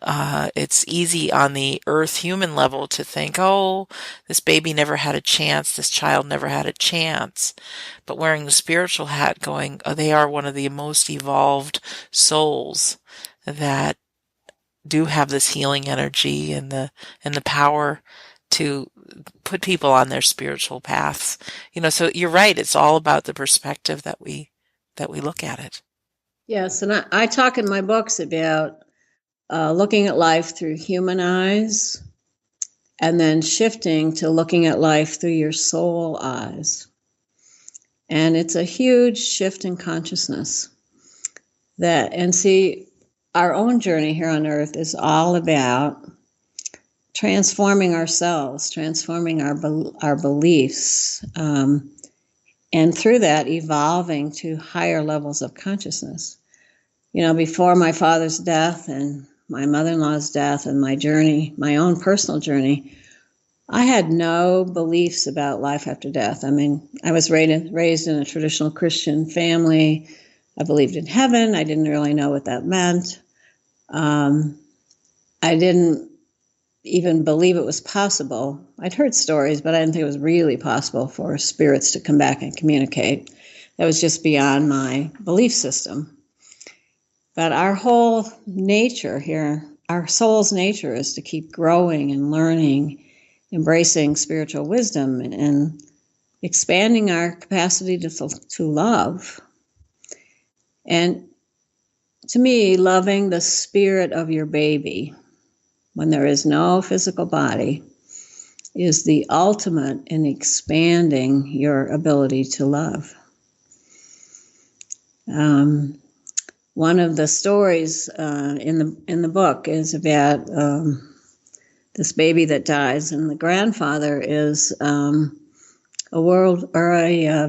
Speaker 1: it's easy on the earth human level to think, oh, this baby never had a chance, this child never had a chance. But wearing the spiritual hat, going, oh, they are one of the most evolved souls that do have this healing energy and the power to put people on their spiritual paths. So you're right, it's all about the perspective that we that we look at it.
Speaker 2: Yes, and I talk in my books about looking at life through human eyes and then shifting to looking at life through your soul eyes. And it's a huge shift in consciousness. See, our own journey here on earth is all about transforming ourselves, transforming our beliefs, and through that, evolving to higher levels of consciousness. Before my father's death and my mother-in-law's death and my journey, my own personal journey, I had no beliefs about life after death. I mean, I was raised in a traditional Christian family. I believed in heaven. I didn't really know what that meant. I didn't even believe it was possible. I'd heard stories, but I didn't think it was really possible for spirits to come back and communicate. That was just beyond my belief system. But our whole nature here, our soul's nature, is to keep growing and learning, embracing spiritual wisdom and expanding our capacity to love. And to me, loving the spirit of your baby when there is no physical body is the ultimate in expanding your ability to love. One of the stories in the book is about this baby that dies, and the grandfather is a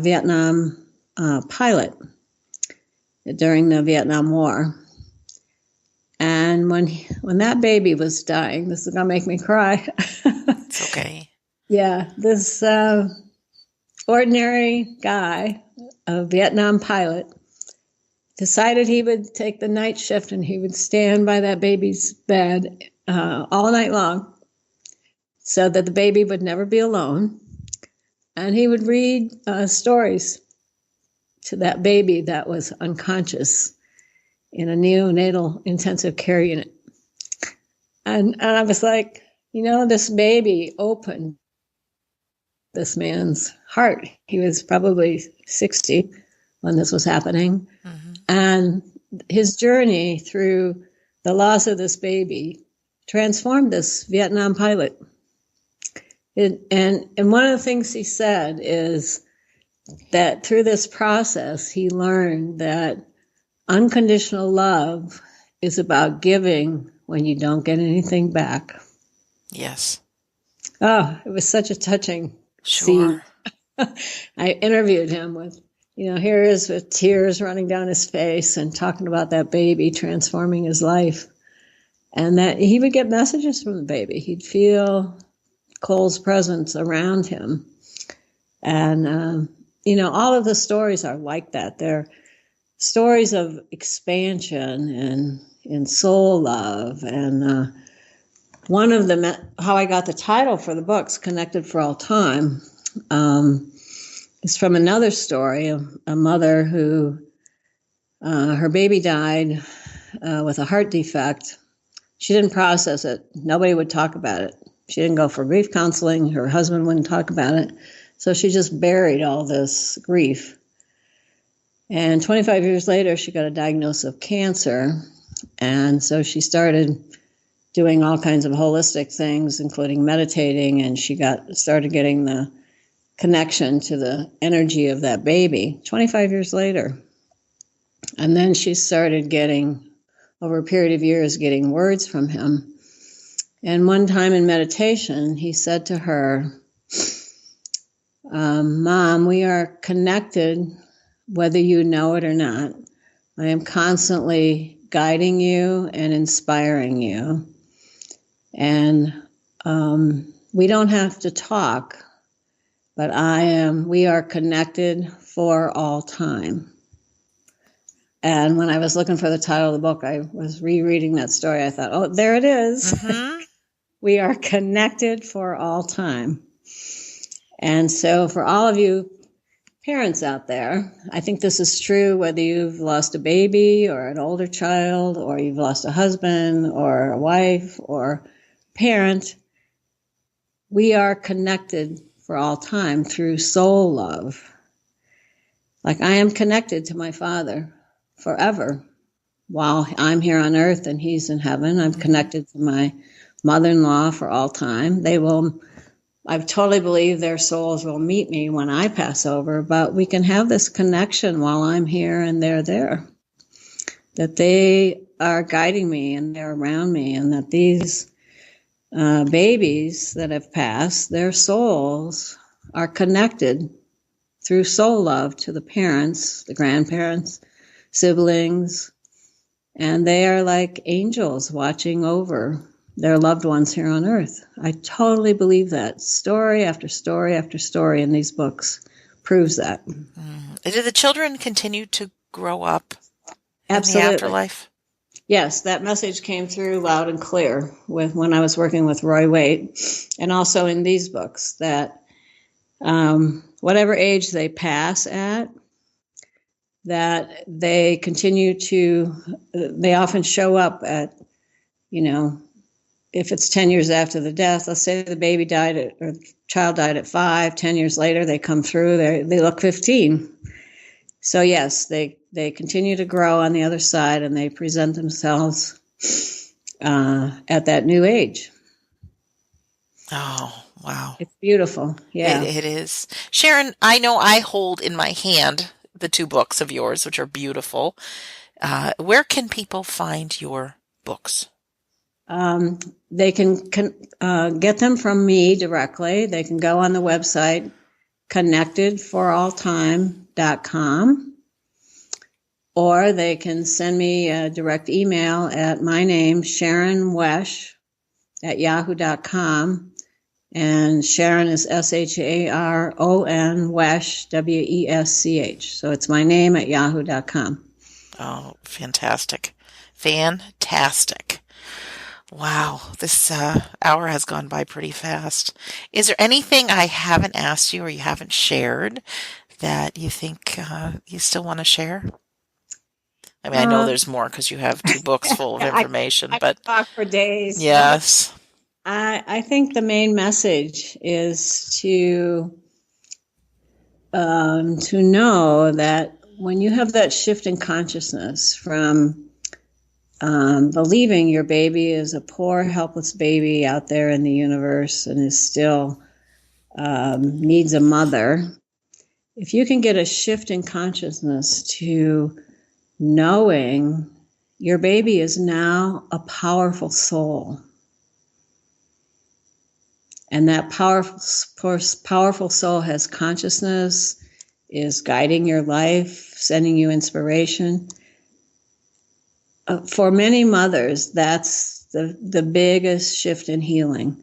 Speaker 2: Vietnam pilot during the Vietnam War. And when that baby was dying, this is going to make me cry.
Speaker 1: It's okay.
Speaker 2: Yeah, this ordinary guy, a Vietnam pilot, decided he would take the night shift and he would stand by that baby's bed all night long so that the baby would never be alone. And he would read stories to that baby that was unconscious in a neonatal intensive care unit. And I was like, this baby opened this man's heart. He was probably 60 when this was happening. Mm-hmm. And his journey through the loss of this baby transformed this Vietnam pilot. And one of the things he said is that through this process, he learned that unconditional love is about giving when you don't get anything back.
Speaker 1: Yes.
Speaker 2: Oh, it was such a touching
Speaker 1: scene.
Speaker 2: I interviewed him with, here he is with tears running down his face and talking about that baby transforming his life. And that he would get messages from the baby. He'd feel Cole's presence around him. And, all of the stories are like that. They're stories of expansion and soul love. And one of them, how I got the title for the books, Connected for All Time, is from another story, a mother who, her baby died with a heart defect. She didn't process it. Nobody would talk about it. She didn't go for grief counseling. Her husband wouldn't talk about it. So she just buried all this grief. And 25 years later, she got a diagnosis of cancer. And so she started doing all kinds of holistic things, including meditating, and she started getting the connection to the energy of that baby 25 years later. And then she started getting, over a period of years, getting words from him. And one time in meditation, he said to her, Mom, we are connected whether you know it or not. I am constantly guiding you and inspiring you. And we don't have to talk, but we are connected for all time. And when I was looking for the title of the book, I was rereading that story. I thought, oh, there it is. Mm-hmm. We are connected for all time. And so for all of you parents out there, I think this is true whether you've lost a baby or an older child, or you've lost a husband or a wife or parent. We are connected for all time through soul love. Like, I am connected to my Father forever. While I'm here on earth and he's in heaven, I'm connected to my mother-in-law for all time. I totally believe their souls will meet me when I pass over, but we can have this connection while I'm here and they're there. That they are guiding me and they're around me, and that these babies that have passed, their souls are connected through soul love to the parents, the grandparents, siblings, and they are like angels watching over their loved ones here on earth. I totally believe that. Story after story after story in these books proves that.
Speaker 1: Do the children continue to grow up
Speaker 2: Absolutely.
Speaker 1: in the afterlife?
Speaker 2: Yes, that message came through loud and clear when I was working with Roy Waite, and also in these books, that whatever age they pass at, that they continue to, they often show up at, if it's 10 years after the death, let's say the baby died or the child died at 5, 10 years later, they come through, they look 15. So yes, they continue to grow on the other side, and they present themselves at that new age.
Speaker 1: Oh, wow.
Speaker 2: It's beautiful. Yeah.
Speaker 1: It is. Sharon, I know I hold in my hand the 2 books of yours, which are beautiful. Where can people find your books?
Speaker 2: They can get them from me directly. They can go on the website, connectedforalltime.com, or they can send me a direct email at my name, Sharon Wesch, at yahoo.com. And Sharon is Sharon, Wesch, Wesch. So it's my name at yahoo.com.
Speaker 1: Oh, fantastic. Fantastic. Wow, this hour has gone by pretty fast. Is there anything I haven't asked you or you haven't shared that you think you still want to share? I mean, I know there's more because you have 2 books full of information,
Speaker 2: I
Speaker 1: but
Speaker 2: could talk for days.
Speaker 1: Yes.
Speaker 2: I think the main message is to know that when you have that shift in consciousness from believing your baby is a poor, helpless baby out there in the universe and is still needs a mother, if you can get a shift in consciousness to knowing your baby is now a powerful soul, and that powerful soul has consciousness, is guiding your life, sending you inspiration. For many mothers, that's the biggest shift in healing,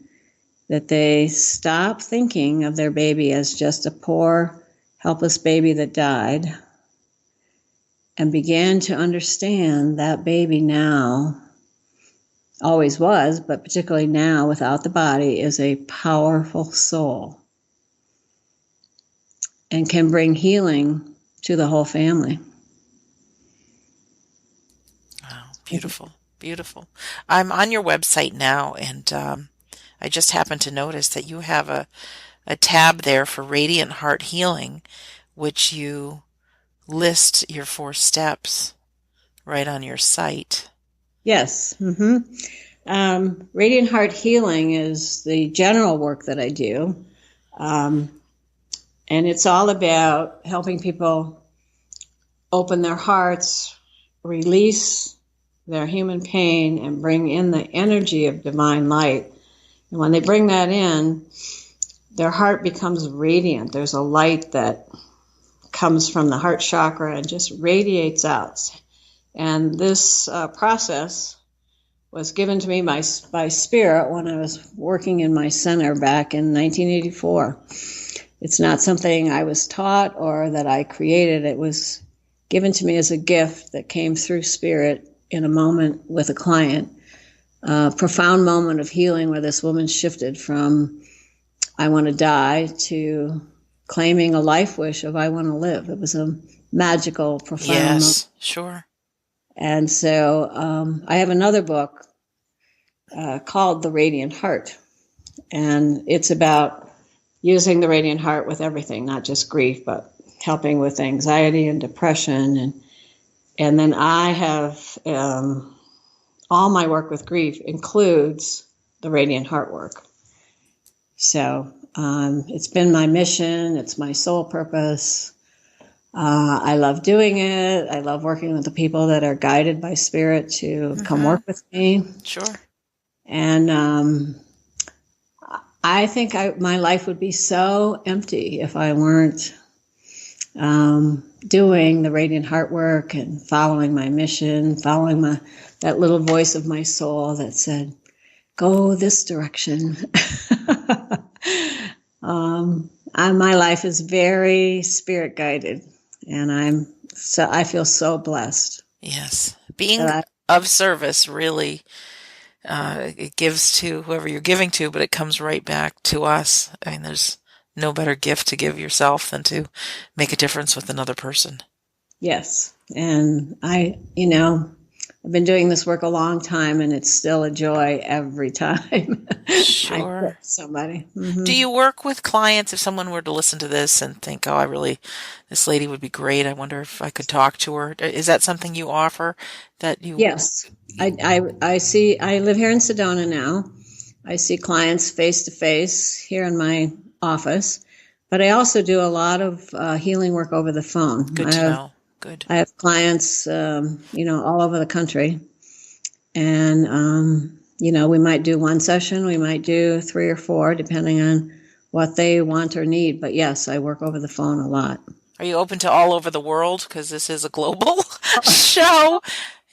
Speaker 2: that they stop thinking of their baby as just a poor, helpless baby that died, and began to understand that baby now, always was, but particularly now without the body, is a powerful soul and can bring healing to the whole family.
Speaker 1: Wow, beautiful, beautiful. I'm on your website now, and I just happened to notice that you have a tab there for Radiant Heart Healing, which you list your 4 steps right on your site.
Speaker 2: Yes. Mm-hmm. Radiant Heart Healing is the general work that I do. And it's all about helping people open their hearts, release their human pain, and bring in the energy of divine light. And when they bring that in, their heart becomes radiant. There's a light that comes from the heart chakra and just radiates out. And this process was given to me by Spirit when I was working in my center back in 1984. It's not something I was taught or that I created. It was given to me as a gift that came through Spirit in a moment with a client. A profound moment of healing where this woman shifted from I want to die to claiming a life wish of I want to live. It was a magical, profound moment.
Speaker 1: Sure.
Speaker 2: And so I have another book called The Radiant Heart. And it's about using the radiant heart with everything, not just grief, but helping with anxiety and depression, and then I have all my work with grief includes the radiant heart work. So it's been my mission. It's my sole purpose. I love doing it. I love working with the people that are guided by spirit to come work with me.
Speaker 1: Sure.
Speaker 2: And I think my life would be so empty if I weren't doing the radiant heart work and following my mission, following that little voice of my soul that said, go this direction. My life is very spirit guided, and I feel so blessed.
Speaker 1: Yes. Being of service really, it gives to whoever you're giving to, but it comes right back to us. I mean, there's no better gift to give yourself than to make a difference with another person. Yes.
Speaker 2: And I've been doing this work a long time, and it's still a joy every time.
Speaker 1: Sure.
Speaker 2: I help somebody. Mm-hmm.
Speaker 1: Do you work with clients? If someone were to listen to this and think, this lady would be great, I wonder if I could talk to her. Is that something you offer?
Speaker 2: Yes. I see, I live here in Sedona now. I see clients face to face here in my office, but I also do a lot of healing work over the phone.
Speaker 1: Good to know. Good.
Speaker 2: I have clients, all over the country, and, we might do one session, we might do 3 or 4, depending on what they want or need. But yes, I work over the phone a lot.
Speaker 1: Are you open to all over the world? Because this is a global show.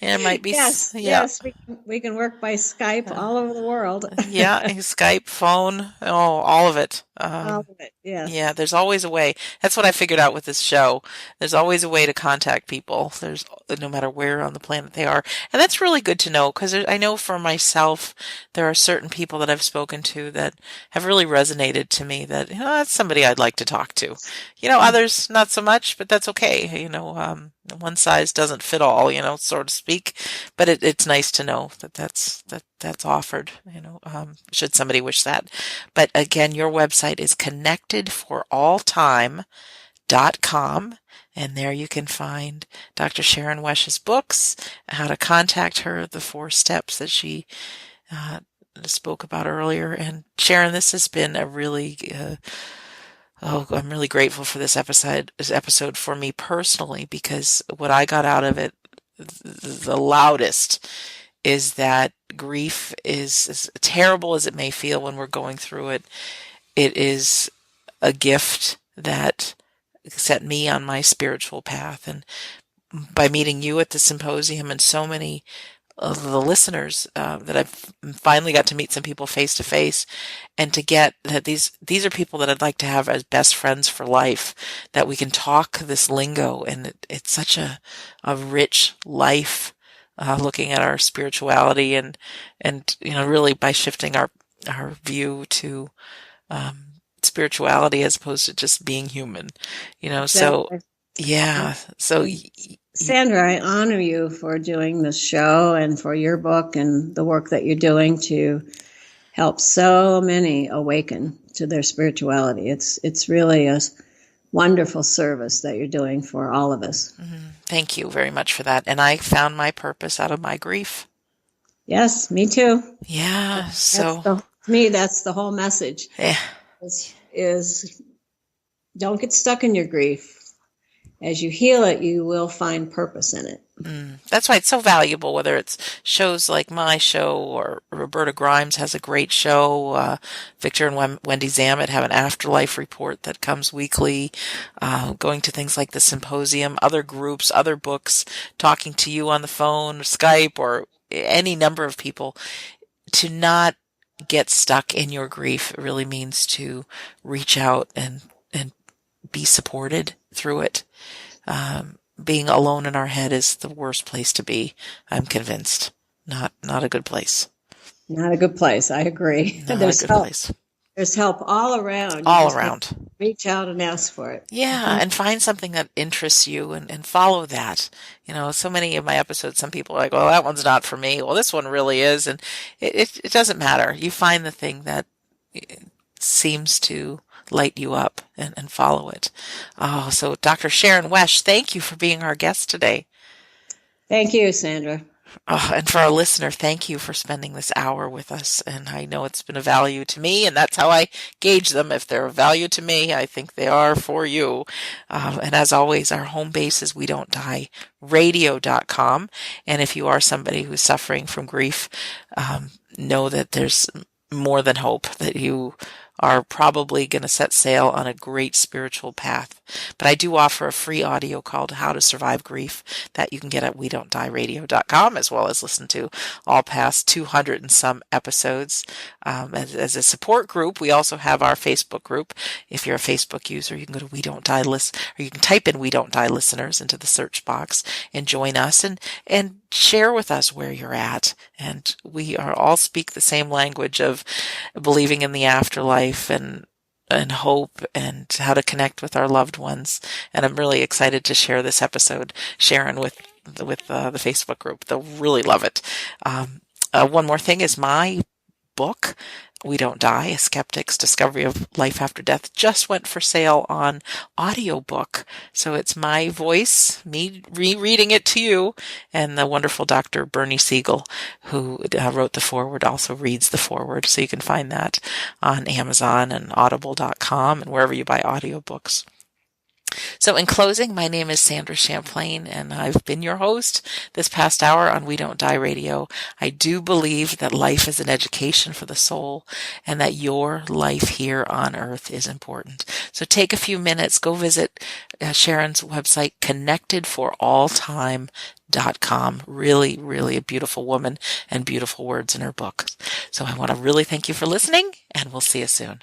Speaker 1: It might be.
Speaker 2: Yes, yes, we can work by Skype all over the world.
Speaker 1: Yeah, Skype, phone, all of it.
Speaker 2: All of it, yes.
Speaker 1: Yeah, there's always a way. That's what I figured out with this show. There's always a way to contact people. There's no matter where on the planet they are. And that's really good to know, because I know for myself, there are certain people that I've spoken to that have really resonated to me that, that's somebody I'd like to talk to. Others not so much, but that's okay. One size doesn't fit all, so to speak. But it's nice to know that's offered, should somebody wish that. But again, your website is connectedforalltime.com. And there you can find Dr. Sharon Wesch's books, how to contact her, the 4 steps that she spoke about earlier. And Sharon, this has been a really, I'm really grateful for this episode for me personally, because what I got out of it the loudest is that grief is as terrible as it may feel when we're going through it. It is a gift that set me on my spiritual path. And by meeting you at the symposium and so many of the listeners that I've finally got to meet some people face to face, and to get that these are people that I'd like to have as best friends for life, that we can talk this lingo, and it's such a rich life looking at our spirituality and really by shifting our view to spirituality as opposed to just being human, so yeah. So
Speaker 2: Sandra, I honor you for doing this show and for your book and the work that you're doing to help so many awaken to their spirituality. It's really a wonderful service that you're doing for all of us.
Speaker 1: Mm-hmm. Thank you very much for that. And I found my purpose out of my grief.
Speaker 2: Yes, me too.
Speaker 1: Yeah.
Speaker 2: To me, that's the whole message.
Speaker 1: Yeah.
Speaker 2: Is don't get stuck in your grief. As you heal it, you will find purpose in it.
Speaker 1: That's why it's so valuable, whether it's shows like my show or Roberta Grimes has a great show. Victor and Wendy Zamet have an afterlife report that comes weekly. Going to things like the symposium, other groups, other books, talking to you on the phone, or Skype, or any number of people. To not get stuck in your grief really means to reach out and be supported through it. Being alone in our head is the worst place to be. I'm convinced. Not a good place.
Speaker 2: Not a good place. I agree.
Speaker 1: There's a good place.
Speaker 2: There's help all around.
Speaker 1: All around.
Speaker 2: Reach out and ask for it.
Speaker 1: Yeah, and find something that interests you and follow that. So many of my episodes, some people are like, well, that one's not for me. Well, this one really is. And it doesn't matter. You find the thing that seems to light you up and follow it. Oh, so Dr. Sharon Wesch, thank you for being our guest today.
Speaker 2: Thank you, Sandra.
Speaker 1: And for our listener, thank you for spending this hour with us. And I know it's been a value to me, and that's how I gauge them. If they're a value to me, I think they are for you. And as always, our home base is WeDon'tDieRadio.com. And if you are somebody who's suffering from grief, know that there's more than hope, that you are probably going to set sail on a great spiritual path. But I do offer a free audio called How to Survive Grief that you can get at WeDon'tDieRadio.com, as well as listen to all past 200 and some episodes. As a support group, we also have our Facebook group. If you're a Facebook user, you can go to We Don't Die List, or you can type in We Don't Die Listeners into the search box and join us and share with us where you're at. And we are all speak the same language of believing in the afterlife and hope and how to connect with our loved ones. And I'm really excited to share this episode, Sharon, with the Facebook group. They'll really love it. One more thing is my book, We Don't Die, A Skeptic's Discovery of Life After Death, just went for sale on audiobook. So it's my voice, me rereading it to you, and the wonderful Dr. Bernie Siegel, who wrote the foreword, also reads the foreword. So you can find that on Amazon and audible.com and wherever you buy audiobooks. So in closing, my name is Sandra Champlain, and I've been your host this past hour on We Don't Die Radio. I do believe that life is an education for the soul, and that your life here on earth is important. So take a few minutes, go visit Sharon's website, connectedforalltime.com. Really, really a beautiful woman and beautiful words in her book. So I want to really thank you for listening, and we'll see you soon.